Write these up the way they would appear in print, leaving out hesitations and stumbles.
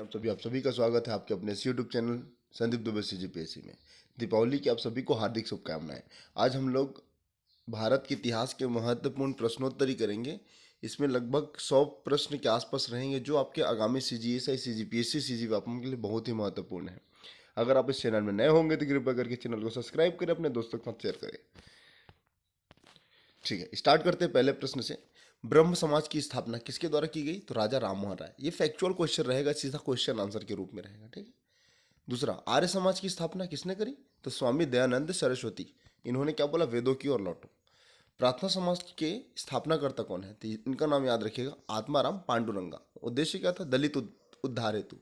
आप सभी का स्वागत है आपके अपने YouTube channel Sandeep Dubey CGPSC में। दीपावली की आप सभी को हार्दिक शुभकामनाएं। आज हम लोग भारत के इतिहास के महत्वपूर्ण प्रश्नोत्तरी करेंगे। इसमें लगभग 100 प्रश्न के आसपास रहेंगे जो आपके आगामी CGSI CGPSC CGWAPM के लिए बहुत ही महत्वपूर्ण है। अगर आप इस चैनल में नए होंगे तो कृपया करके चैनल को सब्सक्राइब करें, अपने दोस्तों के साथ शेयर करें। ठीक है, स्टार्ट करते हैं पहले प्रश्न से। ब्रह्म समाज की स्थापना किसके द्वारा की गई? तो राजा राममोहन राय। ये फैक्चुअल क्वेश्चन रहेगा, सीधा क्वेश्चन आंसर के रूप में रहेगा। ठीक है। दूसरा, आर्य समाज की स्थापना किसने करी? तो स्वामी दयानंद सरस्वती। इन्होंने क्या बोला? वेदों की ओर लौटो। प्रार्थना समाज के स्थापनाकर्ता कौन है? तो इनका नाम याद रखिएगा, आत्माराम पांडुरंगा। उद्देश्य क्या था? दलित उद्धार हेतु।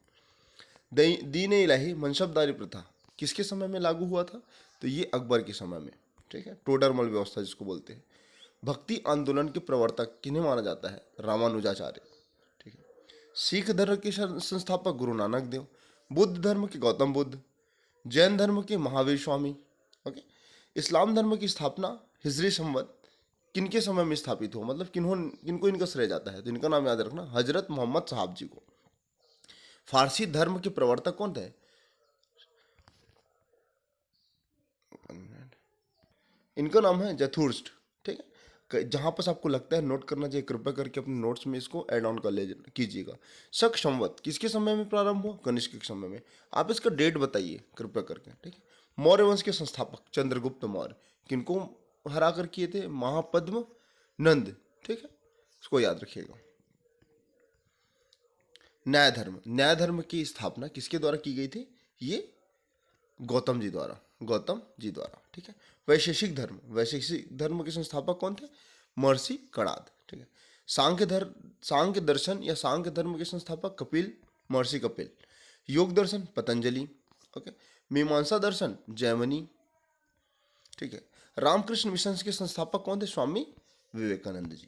दीन इलाही मनसबदारी प्रथा किसके समय में लागू हुआ था? तो ये अकबर के समय में। ठीक है, टोडरमल व्यवस्था जिसको बोलते हैं। भक्ति आंदोलन के प्रवर्तक किन्हें माना जाता है? रामानुजाचार्य। ठीक है। सिख धर्म के संस्थापक गुरु नानक देव। बुद्ध धर्म के गौतम बुद्ध। जैन धर्म के महावीर स्वामी। ओके। इस्लाम धर्म की स्थापना हिजरी संवत किनके समय में स्थापित हो, मतलब किनको इनका श्रेय जाता है? तो इनका नाम याद रखना, हजरत मोहम्मद साहब जी को। फारसी धर्म के प्रवर्तक कौन थे? इनका नाम है जथुर्स्ट। ठीक है, जहां पर आपको लगता है नोट करना चाहिए, कृपया करके अपने नोट्स में इसको ऐड ऑन कर ले कीजिएगा। शक संवत किसके समय में प्रारंभ हुआ? कनिष्क के समय में। आप इसका डेट बताइए कृपया करके। ठीक है। मौर्य वंश के संस्थापक चंद्रगुप्त मौर्य। किनको हरा कर किए थे? महापद्म नंद। ठीक है, इसको याद रखिएगा। न्याय धर्म की स्थापना किसके द्वारा की गई थी? ये गौतम जी द्वारा। ठीक है। वैशेषिक धर्म के संस्थापक कौन थे? महर्षि कणाद। ठीक है। सांख्य दर्शन या सांख्य धर्म के संस्थापक महर्षि कपिल। योग दर्शन पतंजलि। ओके। मीमांसा दर्शन जैमिनी। ठीक है। रामकृष्ण मिशन के संस्थापक कौन थे? स्वामी विवेकानंद जी।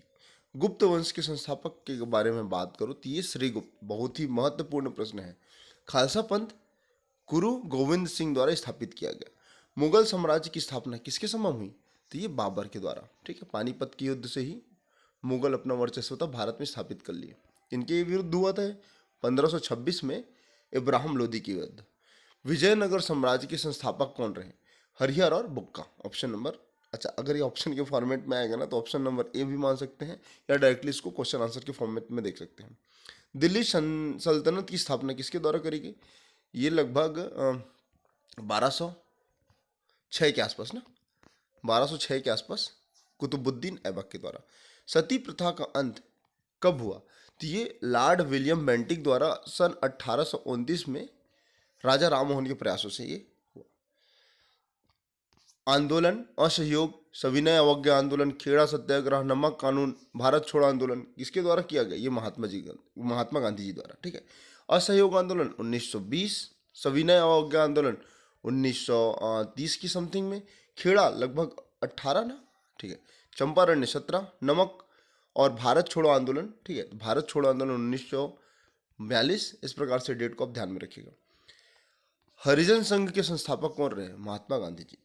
गुप्त वंश के संस्थापक के बारे में बात करो तो ये श्रीगुप्त। बहुत ही महत्वपूर्ण प्रश्न है। खालसा पंथ गुरु गोविंद सिंह द्वारा स्थापित किया गया। मुगल साम्राज्य की स्थापना किसके समय हुई? तो ये बाबर के द्वारा। ठीक है, पानीपत के युद्ध से ही मुगल अपना वर्चस्व भारत में स्थापित कर लिए। इनके विरुद्ध हुआ था 1526 में इब्राहिम लोदी की युद्ध। विजयनगर साम्राज्य के संस्थापक कौन रहे? हरिहर और बुक्का। ऑप्शन नंबर, अच्छा अगर ये ऑप्शन के फॉर्मेट में आएगा ना तो ऑप्शन नंबर ए भी मान सकते हैं या डायरेक्टली इसको क्वेश्चन आंसर के फॉर्मेट में देख सकते हैं। दिल्ली सल्तनत की स्थापना किसके द्वारा करी गई? ये लगभग 1206 के आसपास ना, 1206 के आसपास कुतुबुद्दीन ऐबक के द्वारा। सती प्रथा का अंत कब हुआ? तो ये लॉर्ड विलियम बेंटिक द्वारा सन 1829 में राजा राममोहन के प्रयासों से ये हुआ। आंदोलन असहयोग, सविनय अवज्ञा आंदोलन, खेड़ा सत्याग्रह, नमक कानून, भारत छोड़ो आंदोलन किसके द्वारा किया गया? ये महात्मा गांधी जी द्वारा। ठीक है। असहयोग आंदोलन 1920, सविनय अवज्ञा आंदोलन 1930 की समथिंग में, खेड़ा लगभग 18 ना। ठीक है। चंपारण 17, नमक और भारत छोड़ो आंदोलन। ठीक है, भारत छोड़ो आंदोलन 1942। इस प्रकार से डेट को आप ध्यान में रखिएगा। हरिजन संघ के संस्थापक कौन रहे? महात्मा गांधी जी।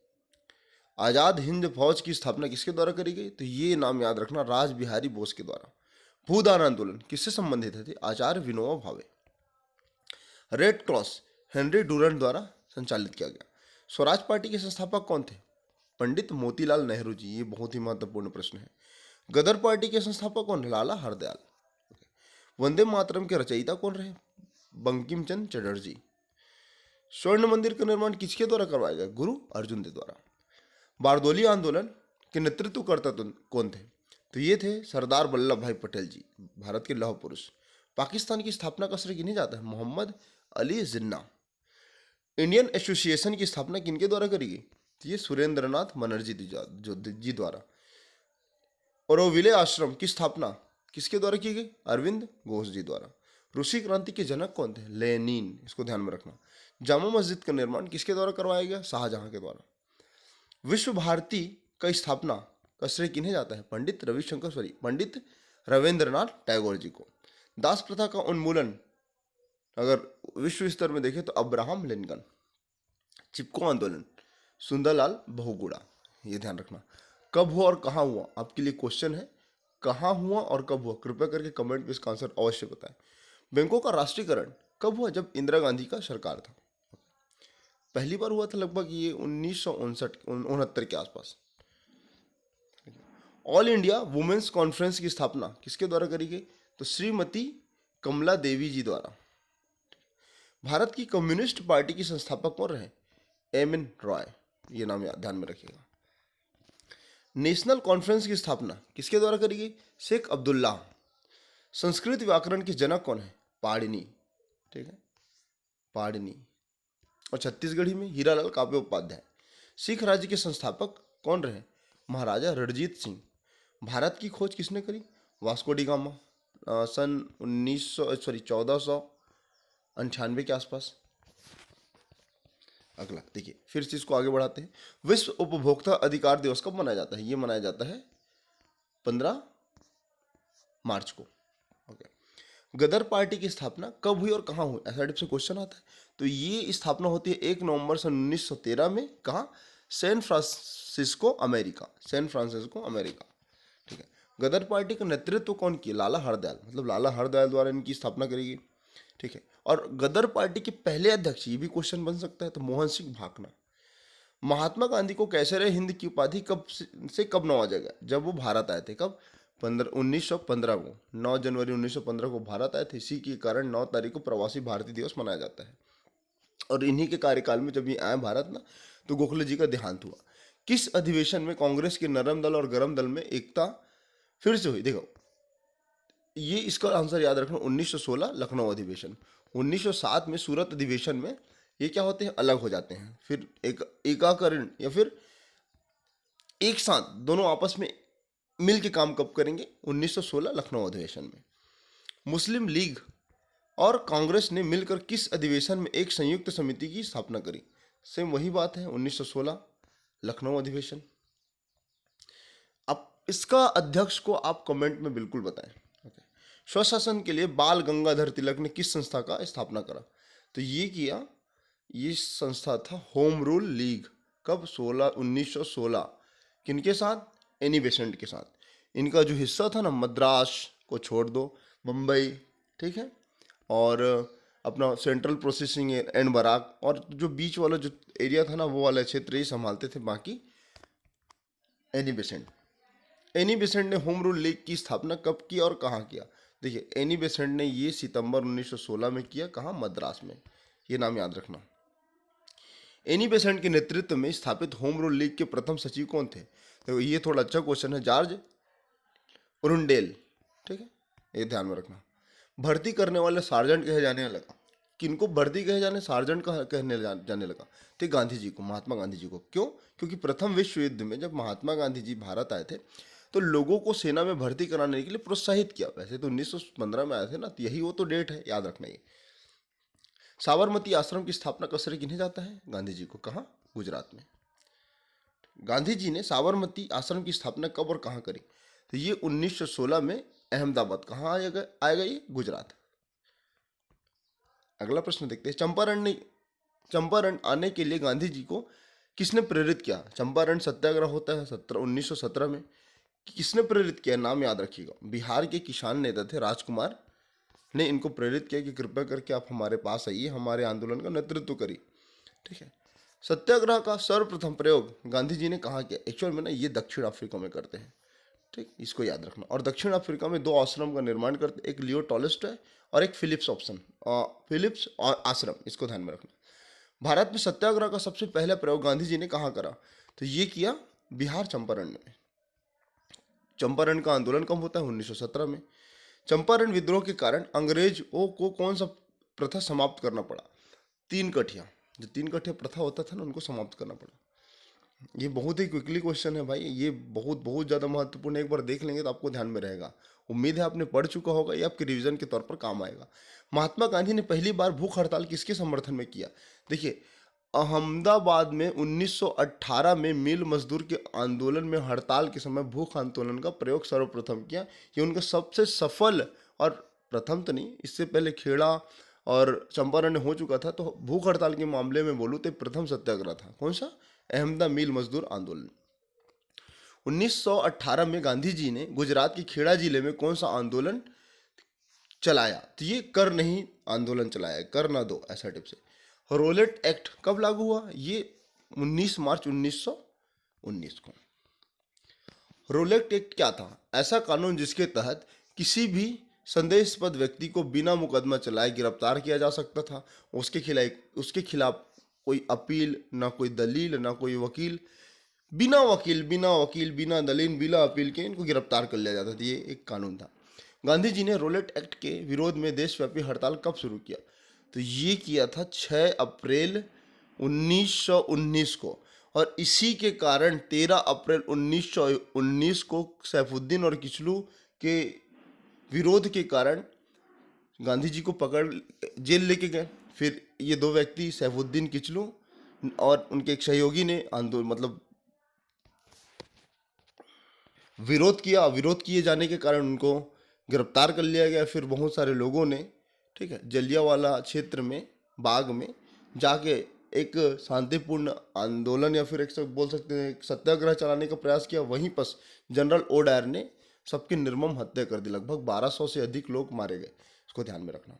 आजाद हिंद फौज की स्थापना किसके द्वारा करी गई? तो ये नाम याद रखना, राज बिहारी बोस के द्वारा। भूदान आंदोलन किससे संबंधित थे? आचार्य Vinoba Bhave. Red cross Henry Durand द्वारा संचालित किया गया। स्वराज पार्टी के संस्थापक कौन थे? पंडित मोतीलाल नेहरू जी। ये बहुत ही महत्वपूर्ण प्रश्न है। गदर पार्टी के संस्थापक कौन? लाला हरदयाल। वंदे मातरम के रचयिता कौन रहे? बंकिम चंद्र चटर्जी। स्वर्ण मंदिर का निर्माण किसके द्वारा करवाया गया? गुरु अर्जुन देव द्वारा। बारदोली आंदोलन के नेतृत्वकर्ता कौन थे? तो ये थे सरदार वल्लभ भाई पटेल जी, भारत के लौह पुरुष। पाकिस्तान की स्थापना का श्रेय किन्हें जाता है? मोहम्मद अली जिन्ना। इंडियन एसोसिएशन की स्थापना किनके द्वारा करी गई? तो ये सुरेंद्रनाथ बनर्जी जी द्वारा। औरविले आश्रम की स्थापना किसके द्वारा की गई? अरविंद घोष जी द्वारा। रूसी क्रांति के जनक कौन थे? लेनिन। इसको ध्यान में रखना। जामा मस्जिद का निर्माण किसके द्वारा करवाया गया? शाहजहां के द्वारा। विश्व भारती का स्थापना का श्रेय किन्हें जाता है? पंडित रविंद्रनाथ टैगोर जी को। दास प्रथा का उन्मूलन अगर विश्व स्तर में देखें तो अब्राहम लिंकन। चिपको आंदोलन सुंदरलाल बहुगुणा। ये ध्यान रखना। कब हुआ और कहाँ हुआ? आपके लिए क्वेश्चन है, कहाँ हुआ और कब हुआ? कृपया करके कमेंट में इसका आंसर अवश्य बताएं। बैंकों का राष्ट्रीयकरण कब हुआ? जब इंदिरा गांधी का सरकार था। पहली बार हुआ था लगभग ये 1969 के आसपास। ऑल इंडिया वुमेन्स कॉन्फ्रेंस की स्थापना किसके द्वारा करी गई? तो श्रीमती कमला देवी जी द्वारा। भारत की कम्युनिस्ट पार्टी की संस्थापक कौन रहे? एम.एन. रॉय, ये नाम ध्यान में रखिएगा। नेशनल कॉन्फ्रेंस की स्थापना किसके द्वारा करी गई? शेख अब्दुल्ला। संस्कृत व्याकरण के जनक कौन है? पाणिनि। ठीक है, पाणिनि। और छत्तीसगढ़ी में हीरालाल काव्य उपाध्याय। सिख राज्य के संस्थापक कौन रहे? महाराजा रणजीत सिंह। भारत की खोज किसने करी? वास्को डी गामा, सन 1498 के आसपास। अगला देखिए, फिर से इसको आगे बढ़ाते हैं। विश्व उपभोक्ता अधिकार दिवस कब मनाया जाता है? ये मनाया जाता है 15 मार्च को। ओके। गदर पार्टी की स्थापना कब हुई और कहाँ हुई? ऐसा टाइप से क्वेश्चन आता है। तो ये स्थापना होती है 1 नवंबर सन 1913 में। कहाँ? San Francisco, America. San Francisco, America. ठीक है। गदर पार्टी का नेतृत्व कौन किया? लाला हरदयाल, मतलब लाला हरदयाल द्वारा इनकी स्थापना करी गई। ठीक है। और गदर पार्टी के पहले अध्यक्ष, ये भी क्वेश्चन बन सकता है, तो मोहन सिंह भाकना। महात्मा गांधी को कैसरे हिंद की उपाधि कब से कब नवाजा गया? जब वो भारत आए थे। कब? 1915 को, 9 जनवरी 1915 को भारत आए थे। इसी के कारण 9 तारीख को प्रवासी भारतीय दिवस मनाया जाता है। और इन्हीं के कार्यकाल में जब ये आए भारत ना, तो गोखले जी का देहांत हुआ। किस अधिवेशन में कांग्रेस के नरम दल और गरम दल में एकता फिर से हुई? देखो, ये इसका आंसर याद रखना, 1916 लखनऊ अधिवेशन। 1907 में सूरत अधिवेशन में ये क्या होते हैं? अलग हो जाते हैं। फिर एक एकाकरण या फिर एक साथ दोनों आपस में मिल के काम कब करेंगे? 1916 लखनऊ अधिवेशन में। मुस्लिम लीग और कांग्रेस ने मिलकर किस अधिवेशन में एक संयुक्त समिति की स्थापना करी? सेम वही बात है, 1916 लखनऊ अधिवेशन। अब इसका अध्यक्ष को आप कमेंट में बिल्कुल बताएं। स्वशासन के लिए बाल गंगाधर तिलक ने किस संस्था का स्थापना करा? तो ये किया, ये संस्था था होम रूल लीग। कब? 1916। किनके साथ? एनी बेसेंट के साथ। इनका जो हिस्सा था ना, मद्रास को छोड़ दो, मुंबई, ठीक है, और अपना सेंट्रल प्रोसेसिंग एंड बराक, और जो बीच वाला जो एरिया था ना, वो वाला क्षेत्र ही संभालते थे बाकी एनी बेसेंट। एनी बेसेंट ने होम रूल लीग की स्थापना कब की और कहाँ किया? देखिए, एनी बेसेंट ने ये सितंबर 1916 में किया। कहाँ? मद्रास में। ये नाम याद रखना। एनी बेसेंट के नेतृत्व में स्थापित होम रूल लीग के प्रथम सचिव कौन थे? तो ये थोड़ा अच्छा क्वेश्चन है, जॉर्ज उरुंडेल। ठीक है, ये ध्यान में रखना। भर्ती करने वाले सार्जेंट कहे जाने लगा। किनको भर्ती कहे जाने, सार्जेंट कहने जाने लगा? तो गांधी जी को, महात्मा गांधी जी को। क्यों? क्योंकि प्रथम विश्व युद्ध में जब महात्मा गांधी जी भारत आए थे, तो लोगों को सेना में भर्ती कराने के लिए प्रोत्साहित किया। वैसे तो 1915 में आए थे ना, तो यही वो तो डेट है, याद रखना ये। साबरमती आश्रम की स्थापना का श्रेय किन्हें जाता है? गांधी जी को। कहाँ? गुजरात में। गांधी जी ने साबरमती आश्रम की स्थापना कब और कहाँ करी? तो ये 1916 में अहमदाबाद। कहाँ आएगा ये? गुजरात। अगला प्रश्न देखते हैं। चंपारण आने के लिए गांधी जी को किसने प्रेरित किया? चंपारण सत्याग्रह होता है 1917 में। किसने प्रेरित किया? नाम याद रखिएगा। बिहार के किसान नेता थे राजकुमार ने इनको प्रेरित किया कि कृपया करके आप हमारे पास आइए, हमारे आंदोलन का नेतृत्व करिए। ठीक है। सत्याग्रह का सर्वप्रथम प्रयोग गांधी जी ने कहाँ किया? एक्चुअल में ना, ये दक्षिण अफ्रीका में करते हैं। ठीक, इसको याद रखना। और दक्षिण अफ्रीका में 2 आश्रम का निर्माण करते, एक लियो टॉलस्टॉय और एक फिलिप्स आश्रम। इसको ध्यान में रखना। भारत में सत्याग्रह का सबसे पहला प्रयोग गांधी जी ने कहाँ करा? तो ये किया बिहार चंपारण में। चंपारण का आंदोलन कब होता है? 1917 में। चंपारण विद्रोह के कारण अंग्रेजों को कौन सा प्रथा समाप्त करना पड़ा? 3 कठिया। जो 3 कठिया प्रथा होता था ना, उनको समाप्त करना पड़ा। ये बहुत ही क्विकली क्वेश्चन है भाई, ये बहुत बहुत ज़्यादा महत्वपूर्ण है। एक बार देख लेंगे तो आपको ध्यान में रहेगा। उम्मीद है आपने पढ़ चुका होगा, ये आपके रिवीजन के तौर पर काम आएगा। महात्मा गांधी ने पहली बार भूख हड़ताल किसके समर्थन में किया? देखिए, अहमदाबाद में 1918 में मिल मजदूर के आंदोलन में हड़ताल के समय भूख आंदोलन का प्रयोग सर्वप्रथम किया। ये उनका सबसे सफल, और प्रथम तो नहीं, इससे पहले खेड़ा और चंपारण में हो चुका था। तो भूख हड़ताल के मामले में बोलूँ तो प्रथम सत्याग्रह था। कौन सा? अहमदा मिल मजदूर आंदोलन। 1918 में गांधी जी ने गुजरात के खेड़ा जिले में कौन सा आंदोलन चलाया, तो ये कर नहीं आंदोलन चलाया, कर ना दो, ऐसा टिप से। रोलेट एक्ट कब लागू हुआ? ये 19 मार्च 1919 को। रोलेट एक्ट क्या था? ऐसा कानून जिसके तहत किसी भी संदेहास्पद व्यक्ति को बिना मुकदमा चलाए गिरफ्तार किया जा सकता था। उसके खिलाफ कोई अपील, ना कोई दलील, ना कोई वकील, बिना दलील, बिना अपील के इनको गिरफ्तार कर लिया जाता था। ये एक कानून था। गांधी जी ने रोलेट एक्ट के विरोध में देशव्यापी हड़ताल कब शुरू किया? तो ये किया था 6 अप्रैल 1919 को, और इसी के कारण 13 अप्रैल 1919 को सैफुद्दीन और किचलू के विरोध के कारण गांधी जी को पकड़ जेल लेके गए। फिर ये दो व्यक्ति सैफुद्दीन किचलू और उनके एक सहयोगी ने आंदोलन मतलब विरोध किए जाने के कारण उनको गिरफ्तार कर लिया गया। फिर बहुत सारे लोगों ने, ठीक है, जलियांवाला क्षेत्र में, बाग में जाके एक शांतिपूर्ण आंदोलन या फिर एक सब बोल सकते हैं एक सत्याग्रह चलाने का प्रयास किया। वहीं पर जनरल ओ डायर ने सबकी निर्मम हत्या कर दी। लगभग 1200 से अधिक लोग मारे गए, इसको ध्यान में रखना।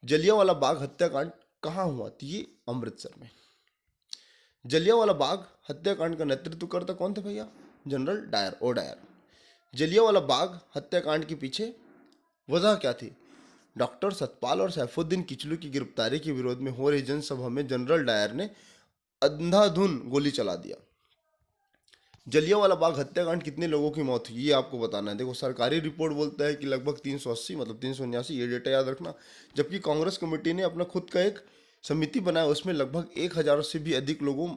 जलियांवाला बाग हत्याकांड कहाँ हुआ? तो ये अमृतसर में। जलियांवाला बाग हत्याकांड का नेतृत्व करता कौन था भैया? General Dyer, O Dyer. Jallianwala Bagh हत्याकांड के पीछे वजह क्या थी? डॉक्टर सतपाल और सैफुद्दीन किचलू की गिरफ्तारी के विरोध में हो रही जनसभा में जनरल डायर ने अंधाधुन गोली चला दिया। जलियांवाला बाग हत्याकांड कितने लोगों की मौत हुई ये आपको बताना है। देखो, सरकारी रिपोर्ट बोलता है कि लगभग 380, मतलब 379, ये डेटा याद रखना। जबकि कांग्रेस कमेटी ने अपना खुद का एक समिति बनाया, उसमें लगभग 1000 से भी अधिक लोगों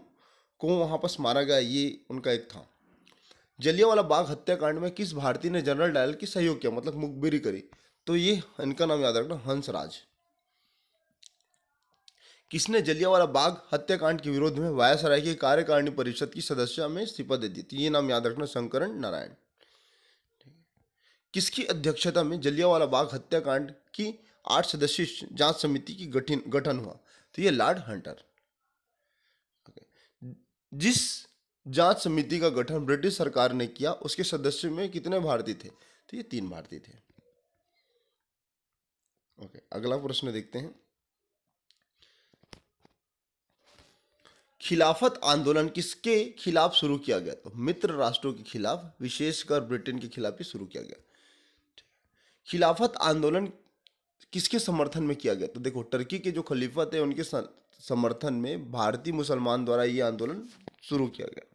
को वहां पर मारा गया, ये उनका एक था। जलियांवाला बाग हत्याकांड में किस भारतीय ने जनरल डायर की सहयोग किया, मतलब मुखबिरी करी? तो ये इनका नाम याद रखना, हंसराज। किसने जलियांवाला बाग हत्याकांड के विरोध में वायसराय की कार्यकारिणी परिषद की सदस्य में इस्तीफा दे दी थी? ये नाम याद रखना, शंकरन नारायण। किसकी अध्यक्षता में जलियांवाला बाग हत्याकांड की 8 सदस्यीय जांच समिति की गठन हुआ? तो ये लॉर्ड हंटर। जिस जांच समिति का गठन ब्रिटिश सरकार ने किया, उसके सदस्यों में कितने भारतीय थे? तो ये 3 भारतीय थे। ओके, अगला प्रश्न देखते हैं। खिलाफत आंदोलन किसके खिलाफ शुरू किया गया? तो मित्र राष्ट्रों के खिलाफ, विशेषकर ब्रिटेन के खिलाफ ही शुरू किया गया। खिलाफत आंदोलन किसके समर्थन में किया गया? तो देखो, टर्की के जो खलीफा थे उनके समर्थन में भारतीय मुसलमान द्वारा ये आंदोलन शुरू किया गया।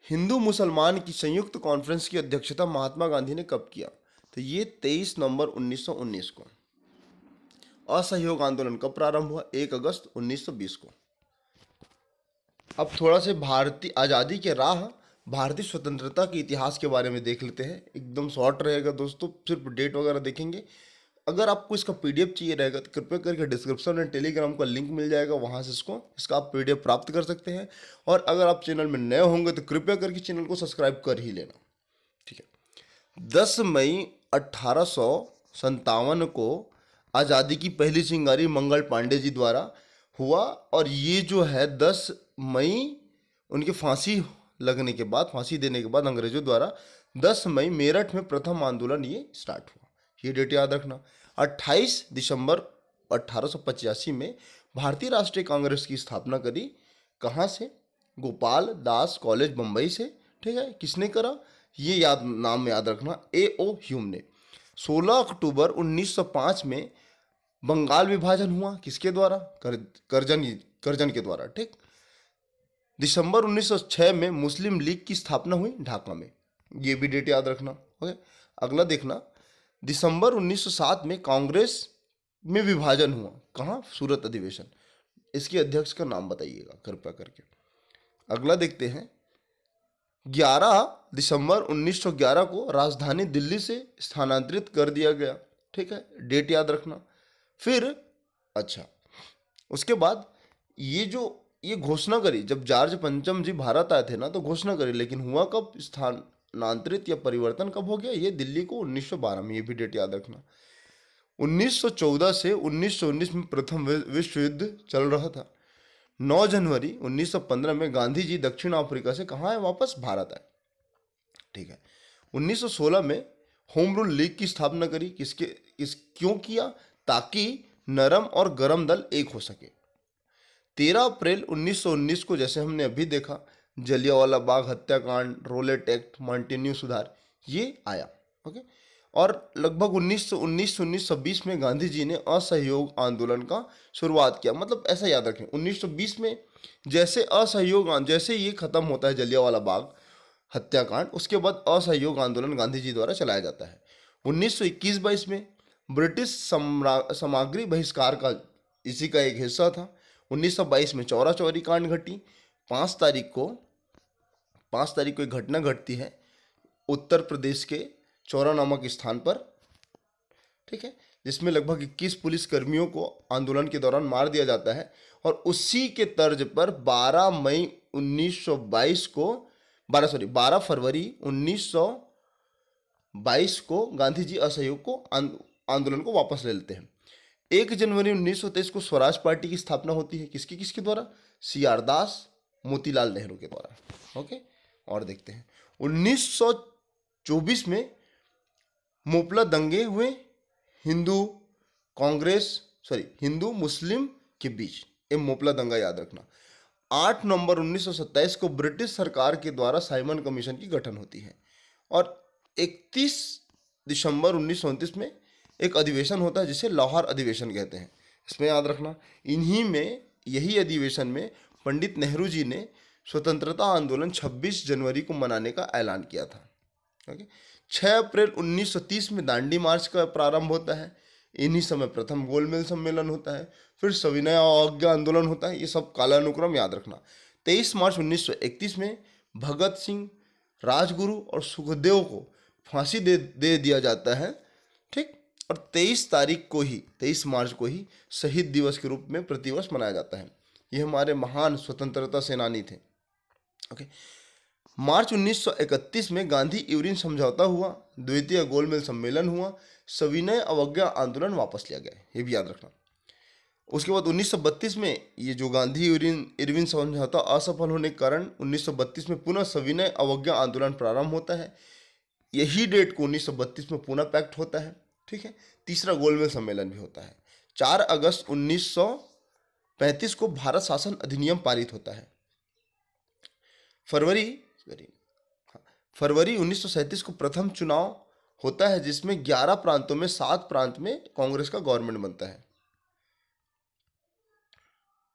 हिंदू मुसलमान की संयुक्त कॉन्फ्रेंस की अध्यक्षता महात्मा गांधी ने कब किया? तो ये 23 नवंबर 1919 को। असहयोग आंदोलन कब प्रारंभ हुआ? 1 अगस्त 1920 को। अब थोड़ा से भारतीय आज़ादी के राह, भारतीय स्वतंत्रता के इतिहास के बारे में देख लेते हैं। एकदम शॉर्ट रहेगा दोस्तों, सिर्फ डेट वगैरह देखेंगे। अगर आपको इसका पीडीएफ चाहिए रहेगा तो कृपया करके डिस्क्रिप्शन में टेलीग्राम का लिंक मिल जाएगा, वहाँ से इसका आप पीडीएफ प्राप्त कर सकते हैं। और अगर आप चैनल में नए होंगे तो कृपया करके चैनल को सब्सक्राइब कर ही लेना, ठीक है। 10 मई 1857 को आज़ादी की पहली चिंगारी मंगल पांडे जी द्वारा हुआ, और ये जो है 10 मई उनकी फांसी लगने के बाद, फांसी देने के बाद अंग्रेजों द्वारा 10 मई मेरठ में प्रथम आंदोलन ये स्टार्ट हुआ। ये डेट याद रखना। 28 दिसंबर 1885 में भारतीय राष्ट्रीय कांग्रेस की स्थापना करी। कहाँ से? गोपाल दास कॉलेज बम्बई से, ठीक है। किसने करा? ये नाम याद रखना, A.O. ह्यूम ने। 16 अक्टूबर 1905 में बंगाल विभाजन हुआ, किसके द्वारा? करजन के द्वारा, ठीक। दिसंबर 1906 में मुस्लिम लीग की स्थापना हुई ढाका में, ये भी डेट याद रखना। ओके, अगला देखना, दिसंबर 1907 में कांग्रेस में विभाजन हुआ, कहाँ? सूरत अधिवेशन। इसके अध्यक्ष का नाम बताइएगा कृपया करके। अगला देखते हैं, 11 दिसंबर 1911 को राजधानी दिल्ली से स्थानांतरित कर दिया गया, ठीक है, डेट याद रखना। फिर अच्छा, उसके बाद ये घोषणा करी, जब जॉर्ज पंचम जी भारत आए थे ना तो घोषणा करी, लेकिन हुआ कब? स्थानांतरित या परिवर्तन कब हो गया? ये दिल्ली को 1912 में, ये भी डेट याद रखना। 1914 से 1919 में प्रथम विश्व युद्ध चल रहा था। 9 जनवरी 1915 में गांधी जी दक्षिण अफ्रीका से कहाँ आए? वापस भारत आए, ठीक है। 1916 में होम रूल लीग की स्थापना करी। क्यों किया? ताकि नरम और गरम दल एक हो सके। 13 अप्रैल 1919 को, जैसे हमने अभी देखा, जलियांवाला बाग हत्याकांड, रोलेट एक्ट, मॉन्टेन्यू सुधार, ये आया। ओके। और लगभग 1919 में गांधी जी ने असहयोग आंदोलन का शुरुआत किया। मतलब ऐसा याद रखें, 1920 में जैसे ये खत्म होता है जलियांवाला बाग हत्याकांड, उसके बाद असहयोग आंदोलन गांधी जी द्वारा चलाया जाता है। 1921-22 में ब्रिटिश सामग्री बहिष्कार का इसी का एक हिस्सा था। 1922 में चौरा चौरी कांड घटी। 5 तारीख को एक घटना घटती है उत्तर प्रदेश के चौरा नामक स्थान पर, ठीक है, जिसमें लगभग 21 पुलिस कर्मियों को आंदोलन के दौरान मार दिया जाता है। और उसी के तर्ज पर 12 फरवरी 1922 को गांधी जी असहयोग को आंदोलन को वापस ले लेते हैं। 1 जनवरी 1923 को स्वराज पार्टी की स्थापना होती है। किसके द्वारा? सी.आर. दास, मोतीलाल नेहरू के द्वारा। ओके। और देखते हैं 1924 में मोपला दंगे हुए हिंदू मुस्लिम के बीच। ये मोपला दंगा याद रखना। 8 नवंबर 1927 को ब्रिटिश सरकार के द्वारा साइमन कमीशन की गठन होती है। और 31 दिसंबर 1929 में एक अधिवेशन होता है जिसे लाहौर अधिवेशन कहते हैं। इसमें याद रखना, यही अधिवेशन में पंडित नेहरू जी ने स्वतंत्रता आंदोलन 26 जनवरी को मनाने का ऐलान किया था। ओके। 6 अप्रैल 1930 में दांडी मार्च का प्रारंभ होता है। इन्हीं समय प्रथम गोलमेज सम्मेलन होता है। फिर सविनय अवज्ञा आंदोलन होता है। ये सब कालानुक्रम याद रखना। 23 मार्च 1931 में भगत सिंह, राजगुरु और सुखदेव को फांसी दे दिया जाता है, ठीक। और 23 मार्च को ही शहीद दिवस के रूप में प्रतिवर्ष मनाया जाता है। ये हमारे महान स्वतंत्रता सेनानी थे। ओके। मार्च 1931 में गांधी इरविन समझौता हुआ, द्वितीय गोलमेज सम्मेलन हुआ, सविनय अवज्ञा आंदोलन वापस लिया गया, ये भी याद रखना। उसके बाद 1932 में ये जो गांधी इरविन समझौता असफल होने के कारण 1932 में पुनः सविनय अवज्ञा आंदोलन प्रारंभ होता है। यही डेट को 1932 में पुनः पैक्ट होता है, ठीक है। तीसरा गोलमेज सम्मेलन भी होता है। 4 अगस्त 1935 को भारत शासन अधिनियम पारित होता है। फरवरी 1937 को प्रथम चुनाव होता है जिसमें 11 प्रांतों में 7 प्रांत में कांग्रेस का गवर्नमेंट बनता है,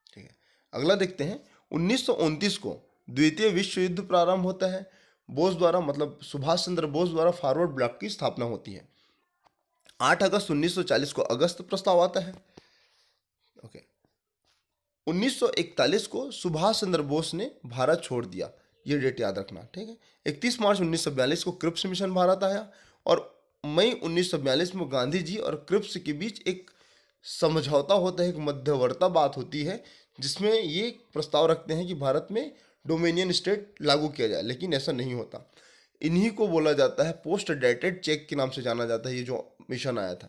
ठीक है। अगला देखते हैं, 1929 को द्वितीय विश्व युद्ध प्रारंभ होता है। सुभाष चंद्र बोस द्वारा फॉरवर्ड ब्लॉक की स्थापना होती है। 8 अगस्त 1940 को अगस्त प्रस्ताव आता है। ओके। 1941 को सुभाष चंद्र बोस ने भारत छोड़ दिया, ये डेट याद रखना, ठीक है। 31 मार्च 1942 को क्रिप्स मिशन भारत आया। और मई 1942 में गांधी जी और क्रिप्स के बीच एक समझौता होता है, एक मध्यवर्ता बात होती है, जिसमें ये प्रस्ताव रखते हैं कि भारत में डोमिनियन स्टेट लागू किया जाए, लेकिन ऐसा नहीं होता। इन्हीं को बोला जाता है पोस्ट डेटेड चेक के नाम से जाना जाता है, ये जो मिशन आया था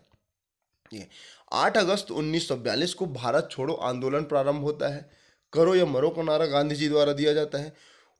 ये। 8 अगस्त 1942 को भारत छोड़ो आंदोलन प्रारंभ होता है। करो या मरो का नारा गांधी जी द्वारा दिया जाता है।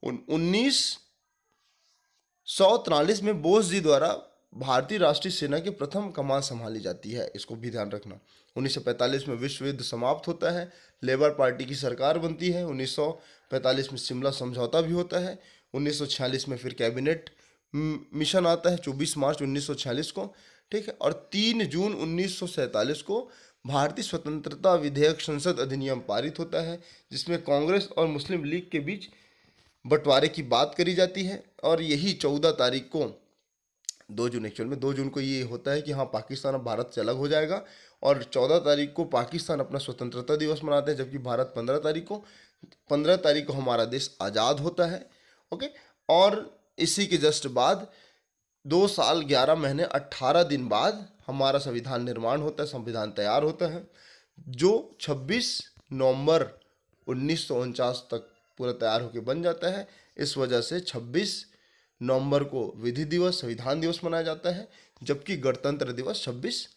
1943 में बोस जी द्वारा भारतीय राष्ट्रीय सेना की प्रथम कमान संभाली जाती है, इसको भी ध्यान रखना। 1945 में विश्व युद्ध समाप्त होता है, लेबर पार्टी की सरकार बनती है। 1945 में शिमला समझौता भी होता है। 1946 में फिर कैबिनेट मिशन आता है 24 मार्च 1946 को, ठीक है। और 3 जून 1947 को भारतीय स्वतंत्रता विधेयक संसद अधिनियम पारित होता है, जिसमें कांग्रेस और मुस्लिम लीग के बीच बंटवारे की बात करी जाती है। और यही 14 तारीख को 2 जून को ये होता है कि हाँ, पाकिस्तान अब भारत से अलग हो जाएगा। और 14 तारीख को पाकिस्तान अपना स्वतंत्रता दिवस मनाते हैं, जबकि भारत 15 तारीख को हमारा देश आज़ाद होता है। ओके। और इसी के जस्ट बाद 2 साल 11 महीने 18 दिन बाद हमारा संविधान निर्माण होता है, संविधान तैयार होता है, जो 26 नवंबर 1949 तक पूरा तैयार होकर बन जाता है। इस वजह से 26 नवंबर को विधि दिवस, संविधान दिवस मनाया जाता है, जबकि गणतंत्र दिवस 26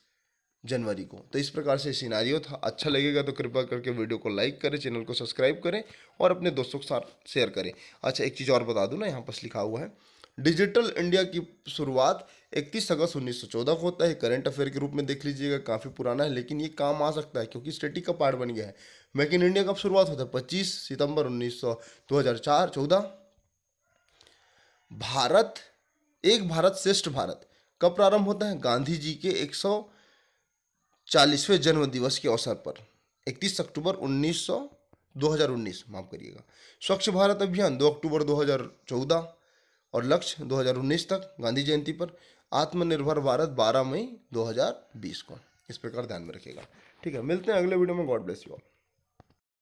जनवरी को। तो इस प्रकार से सिनारियो था। अच्छा लगेगा तो कृपया करके वीडियो को लाइक करें, चैनल को सब्सक्राइब करें और अपने दोस्तों के साथ शेयर करें। अच्छा, एक चीज़ और बता दूं ना, यहाँ पर लिखा हुआ है डिजिटल इंडिया की शुरुआत 31 अगस्त 1914 को होता है। करंट अफेयर के रूप में देख लीजिएगा, काफ़ी पुराना है लेकिन ये काम आ सकता है क्योंकि स्टैटिक का पार्ट बन गया है। मेक इन इंडिया कब शुरुआत होता है? 25 सितंबर 2014। भारत एक भारत श्रेष्ठ भारत कब प्रारंभ होता है? गांधी जी के 140वें जन्म दिवस के अवसर पर 31 अक्टूबर 2019, माफ करिएगा। स्वच्छ भारत अभियान 2 अक्टूबर 2014 और लक्ष्य 2019 तक गांधी जयंती पर। आत्मनिर्भर भारत 12 मई 2020 को। इस प्रकार ध्यान में रखिएगा। ठीक है, मिलते हैं अगले वीडियो में। God bless you all.